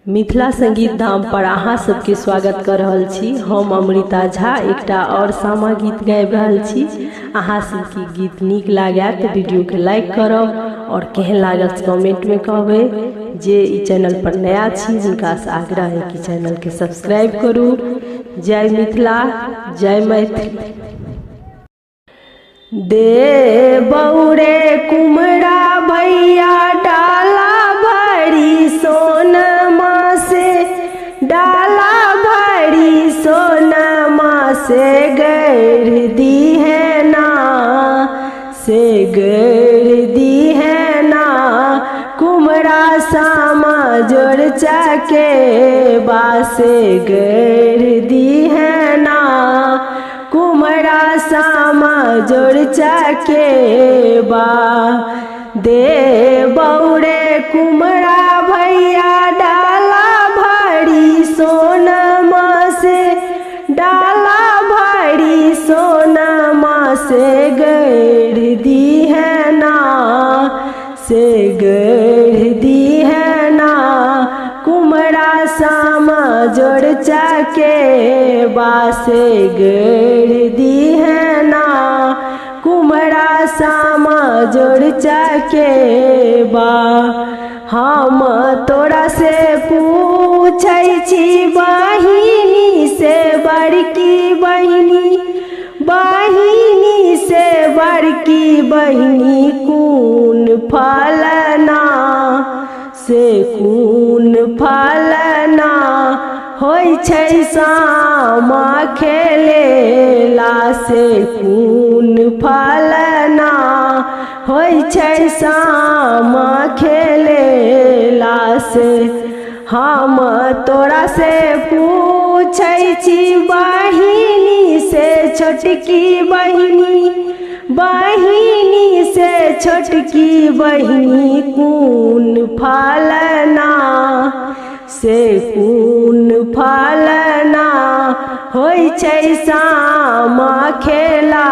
मिथिला संगीत धाम पर अहाँ सबके स्वागत कर रहल छी। हम अमृता झा एकटा और सामा गीत गाबि रहल छी। अहाँ सबके गीत नीक लागे तो वीडियो के लाइक करब और केहन लागल कमेंट में कहबे। जे ई चैनल पर नया छी हुनका से आग्रह है कि चैनल के सब्सक्राइब करू। जय मिथिला, जय मैथिली। दे बौरे कुमरा भैया डाला भरी सोनमा से, डाला भरी सोनमा से गैर दी है ना, से गैर दी है ना। कुमरा सामा जोड़ चाके बासे गैर दी है ना। कुमरा सामा जोड़ चाके बा। दे बौरे कुमरा भैया डाला भरी सोनमा से, डाला भरी सोनमा से गैर दी है ना, से गैर दी है ना। कुमरा सामा जोड़ चाके बासे गैर दी है ना। कुमरा सामा जोड़ चाके बा। हम तोरा से पूछै छी बहिनी से बड़की बहिनी, बहिनी से बड़की बहिनी कून फलना, से कून फलना। होय छै सामा खेलेला से कून फलना, होय छै सामा खेलेला से। हम तोरा से पूछै छी बहिनी से छोटकी बहिनी, बहिनी से छोटकी बहिनी कून फलना, से कून फलना। होय छै सामा खेला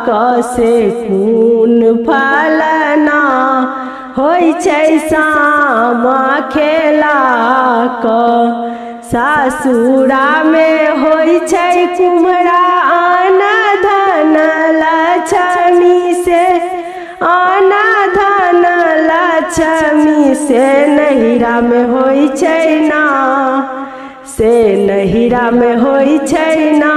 कसे कून फलना, होय छै सामा खेला क। सासुरा में होय छै कुम्हरा आना धन लक्ष्मी से, आना धन लक्ष्मी से। नहिरा में होय छै ना, से नहिरा में होय छै ना।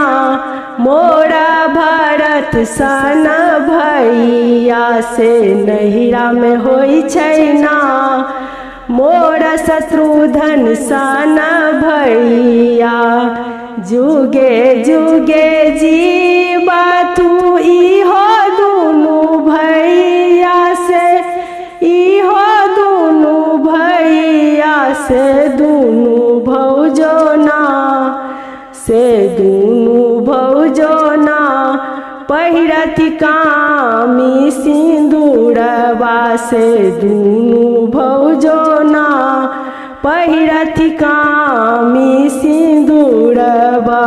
मोरा भरत सन भैया से नहिरा में होय छै ना। मोरा शत्रुधन सन भैया, जुगे जुगे जीवा तू इहो दुनू भैया से, इहो दुनू भैया से। दुनू भौजो ना, से दुनू भौजो ना। पहिरति कामी सिंदूरबा से दुनू भौजो ना, पहिरति कामी सिंदूरबा।